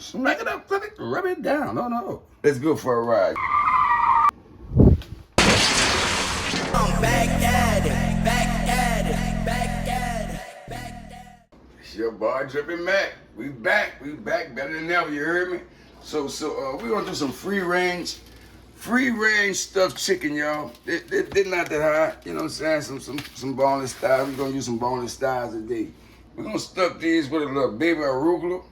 Smack it up, flip it, rub it down. No. Let's go for a ride. I'm back at it, back at it, back at it, back at it. It's your boy Drippy Mack. We back better than ever, you heard me? So we're gonna do some free range stuffed chicken, y'all. They're not that hard, you know what I'm saying? Some boneless thighs. We're gonna use some boneless thighs today. We're gonna stuff these with a little baby arugula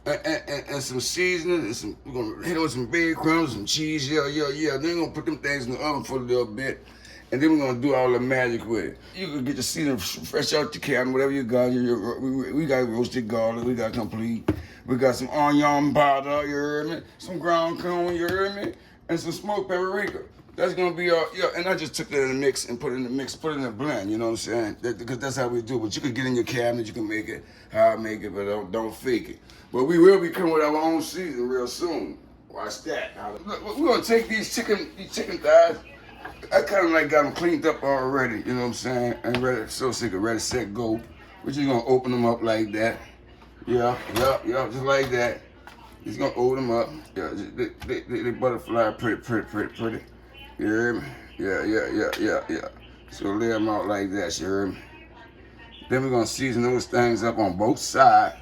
and some seasoning, and we're gonna hit it with some breadcrumbs, some cheese, yeah. Then we're gonna put them things in the oven for a little bit, and then we're gonna do all the magic with it. You can get the seasoning fresh out the can, whatever you got. We got roasted garlic, we got complete. We got some onion powder, you heard me? Some ground corn, you heard me? And some smoked paprika. That's gonna be all, yeah, and I just took that in the mix and put it in a blend, you know what I'm saying? Because that's how we do it. But you can get in your cabinet, you can make it how I make it, but don't fake it. But we will be coming with our own season real soon. Watch that. Look, we're gonna take these chicken thighs. I kind of like got them cleaned up already, you know what I'm saying? And ready, so sick of ready, set, go. We're just gonna open them up like that. Yeah, just like that. Just gonna open them up. Yeah, they butterfly pretty. You hear me? Yeah. So lay them out like that, you hear me? Then we're gonna season those things up on both sides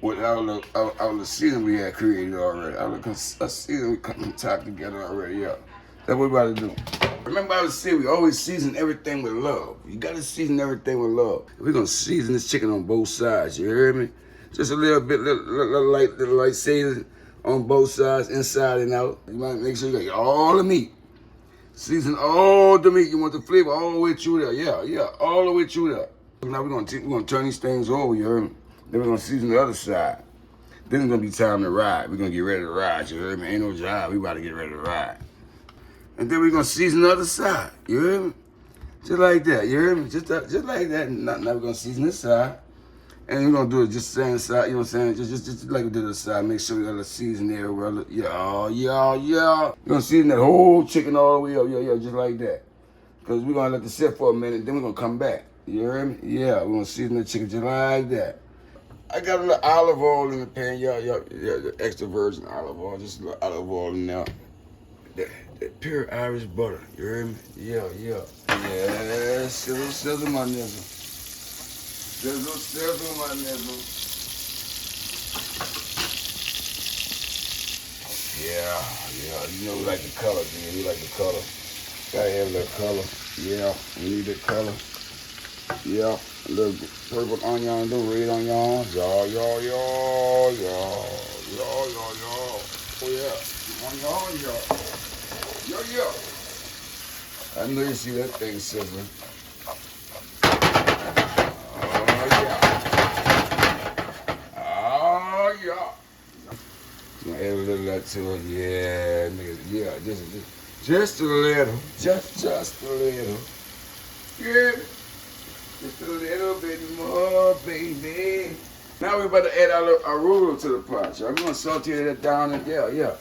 with all the seasoning we had created already. All the seasoning we cut them top together already, yeah. That's what we're about to do. Remember I was saying we always season everything with love. You gotta season everything with love. We're gonna season this chicken on both sides, you hear me? Just a little bit, little light seasoning on both sides, inside and out. You might make sure you got all the meat. Season all the meat. You want the flavor all the way through there. Yeah, all the way through there. Now we're gonna turn these things over, you heard me? Then we're gonna season the other side. Then it's gonna be time to ride. We're gonna get ready to ride, you heard me? Ain't no job, we about to get ready to ride. And then we're gonna season the other side, you heard me? Just like that, you heard me? Just like that. Now we're gonna season this side. And we're gonna do it just the same side, you know what I'm saying? Just like we did the side. Make sure we got the season there, brother. Yeah. We're gonna season that whole chicken all the way up, yeah, just like that. Because we're gonna let it sit for a minute, then we're gonna come back. You hear me? Yeah, we're gonna season the chicken just like that. I got a little olive oil in the pan, yeah, the extra virgin olive oil, just a little olive oil in there. That pure Irish butter, you hear me? Yeah. Yeah, sizzle my nizzle. Sizzle my nizzle. Yeah, you know we like the color, man. We like the color. Gotta have that color. Yeah, we need that color. Yeah, a little purple onion, a little red onion. Yeah. Oh yeah, onion. Yeah. I know you see that thing sizzling. Gonna add a little of that to it, yeah, nigga, yeah, just a little, just a little, yeah, just a little bit more, baby. Now we're about to add our arugula to the pot, y'all. We're gonna saute that down, and yeah,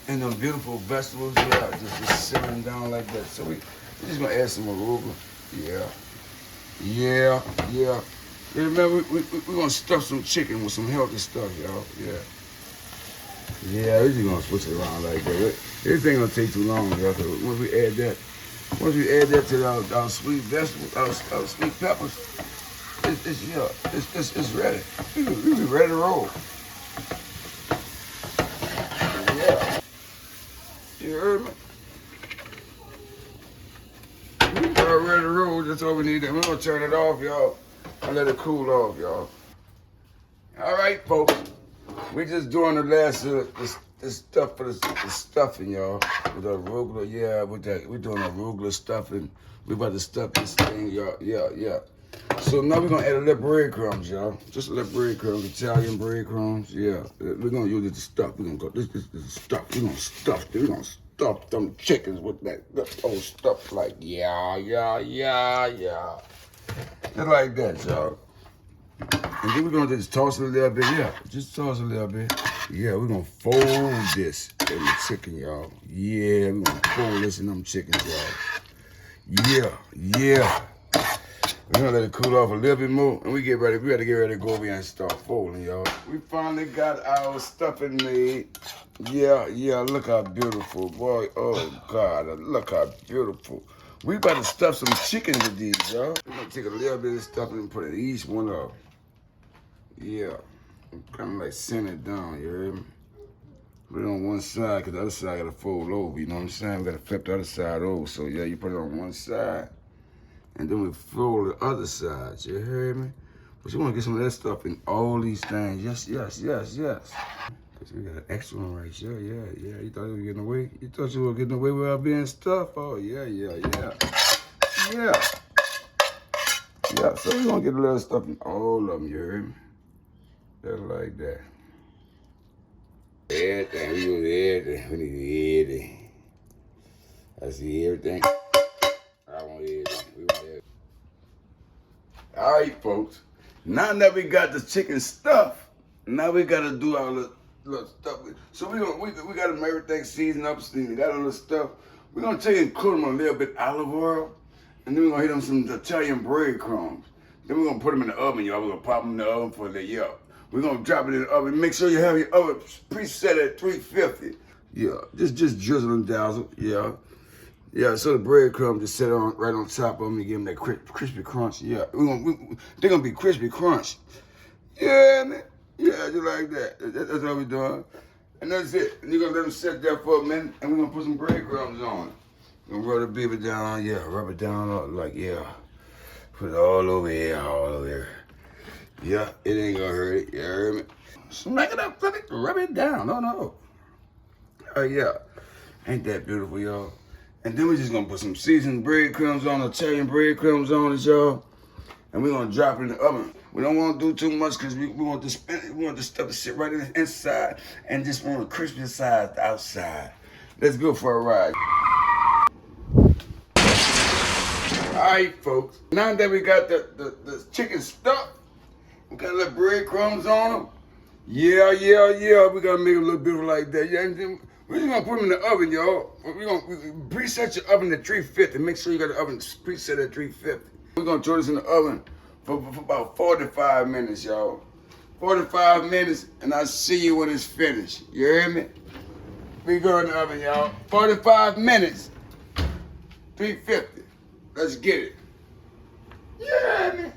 and them beautiful vegetables, yeah, just simmering down like that. So we're just gonna add some arugula, yeah. Yeah, remember, we're gonna stuff some chicken with some healthy stuff, y'all, yeah. Yeah, we're just gonna switch it around like that. This ain't gonna take too long, y'all, because once we add that to our sweet vegetables, our sweet peppers, it's ready. We be ready to roll. Yeah. You heard me? We are ready to roll, that's all we need. We're gonna turn it off, y'all. And let it cool off, y'all. All right, folks. We just doing the last this stuff for the stuffing, y'all. With the arugula, yeah. We're doing arugula stuffing. We about to stuff this thing, y'all. Yeah. So now we're gonna add a little breadcrumbs, y'all. Just a little breadcrumbs, Italian breadcrumbs. Yeah. We're gonna use it to stuff. We're gonna go. This is stuff. We're gonna stuff them chickens with that old stuff. Like yeah. Just like that, y'all. And then we're gonna just toss it a little bit, yeah. Just toss it a little bit. Yeah, we're gonna fold this in the chicken, y'all. Yeah, we're gonna fold this in them chickens, y'all. Yeah. We're gonna let it cool off a little bit more, and we get ready. We gotta get ready to go over here and start folding, y'all. We finally got our stuffing made. Yeah, look how beautiful, boy. Oh, God, look how beautiful. We about to stuff some chicken with these, y'all. We're gonna take a little bit of stuffing and put it in each one up. Yeah, kind of like center it down, you heard me? Put it on one side, because the other side gotta fold over, you know what I'm saying? We gotta flip the other side over, so yeah, you put it on one side, and then we fold the other side, you heard me? But you wanna get some of that stuff in all these things, yes. Because we got an extra one right here, yeah. You thought you were getting away? You thought you were getting away without being stuffed? Oh, yeah. Yeah, so we're gonna get a little stuff in all of them, you heard me? Just like that. Everything, we use everything. We need everything. I see everything. I want everything. We want everything. All right, folks. Now that we got the chicken stuffed, now we gotta do our little stuff. So we got them everything seasoned up, we got all the stuff. We're gonna take and coat them a little bit olive oil, and then we're gonna hit them some Italian breadcrumbs. Then we're gonna put them in the oven, y'all. We're gonna pop them in the oven for a little, yeah. We're gonna drop it in the oven. Make sure you have your oven preset at 350. Yeah, just drizzle and dazzle, yeah. Yeah, so the breadcrumbs just sit on right on top of them and give them that crispy crunch. Yeah, they're gonna be crispy crunch. Yeah, man. Yeah, just like that. That's what we're doing. And that's it. And you're gonna let them sit there for a minute, and we're gonna put some breadcrumbs on it. Gonna rub the baby down, yeah, rub it down, like, yeah. Put it all over here, all over here. Yeah, it ain't gonna hurt it, you heard me? Smack it up, flip it, rub it down, no. Oh, yeah. Ain't that beautiful, y'all? And then we're just gonna put some seasoned breadcrumbs on, Italian breadcrumbs on it, y'all. And we're gonna drop it in the oven. We don't wanna do too much because we want the stuff to sit right in the inside and just want the crispy side the outside. Let's go for a ride. All right, folks. Now that we got the chicken stuffed, we got a little breadcrumbs on them. Yeah. We gotta make it a little beautiful like that. Yeah, and then we're just gonna put them in the oven, y'all. We're gonna preset your oven at 350. Make sure you got the oven preset at 350. We're gonna throw this in the oven for about 45 minutes, y'all. 45 minutes, and I'll see you when it's finished. You hear me? We go in the oven, y'all. 45 minutes, 350. Let's get it. You hear me?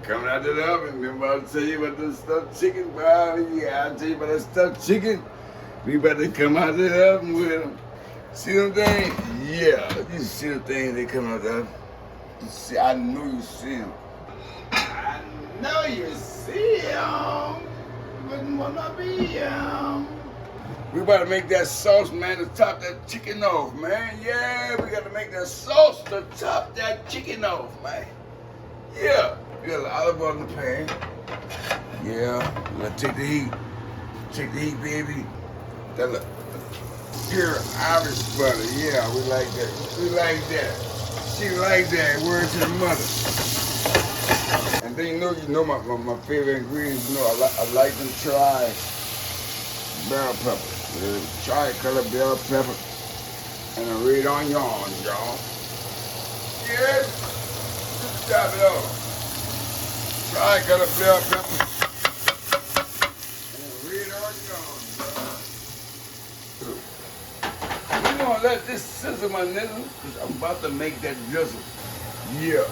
Coming out of the oven, remember I tell you about the stuffed chicken? Well, yeah, I'll tell you about that stuffed chicken. We about to come out of the oven with them. See them things? Yeah, you see the things they come out of the oven. You see, I know you see them. I know you see them. Wouldn't wanna be them. We about to make that sauce, man, to top that chicken off, man. Yeah, we gotta make that sauce to top that chicken off, man. Yeah. We got a little olive oil in the pan. Yeah, we're gonna take the heat. Take the heat, baby. That look pure Irish butter. Yeah, we like that. We like that. She like that. Word to the mother. And then you know my favorite ingredients. You know I like them bell pepper. Tri-color bell pepper and a red onion, y'all. Yes. Just chop it off. Tri-color bell pepper and red onion. We're gonna let this sizzle, my nigga, because I'm about to make that drizzle. Yeah.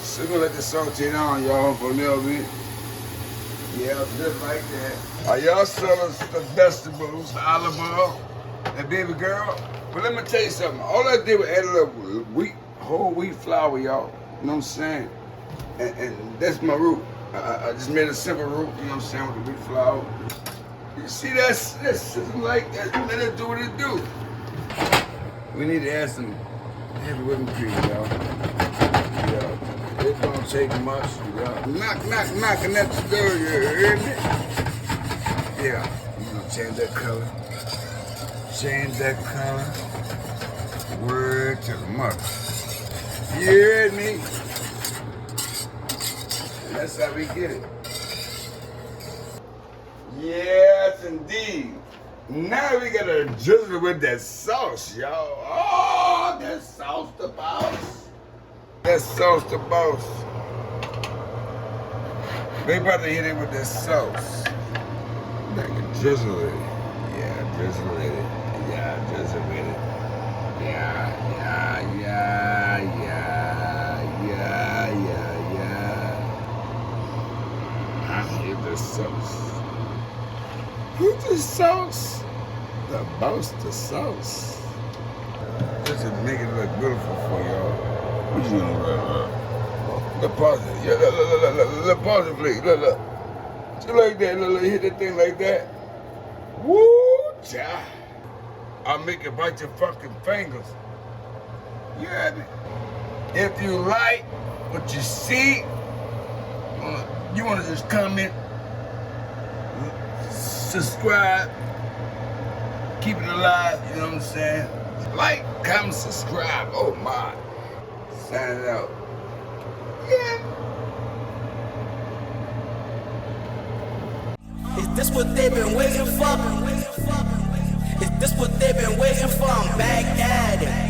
So we're gonna let this saute down, y'all, for a little bit. Yeah, just like that. Are y'all selling the vegetables, the olive oil, that baby girl? But let me tell you something. All I did was add a little whole wheat flour, y'all. You know what I'm saying? And that's my roux. I just made a simple roux, you know what I'm saying, with the wheat flour. You see that's like that. Let it do what it do. We need to add some Heavy whipping cream, y'all. Yeah. It don't take much, y'all. Knocking at the door, you hear me? Yeah. I'm gonna change that color. Change that color. Word to the mother. You hear me? That's how we get it. Yes, indeed. Now we gotta drizzle with that sauce, y'all. Oh, that sauce the boss. That sauce the boss. They about to hit it with that sauce. I can drizzle it. Yeah, drizzle with it. Yeah, drizzle with it. Yeah. I hit the sauce. Hit the sauce. The boss, the sauce. Just to make it look beautiful for y'all. What you doing, look, pause it. Yeah, look, pause it, please. Look. Just like that, look, hit that thing like that. Woo, child. I'll make it bite your fucking fingers. You heard me? If you like what you see, you want to just comment, subscribe, keep it alive, you know what I'm saying? Like, comment, subscribe, oh my. Sign it out. Yeah. Is this what they've been waiting for? Is this what they've been waiting for? I'm back at it.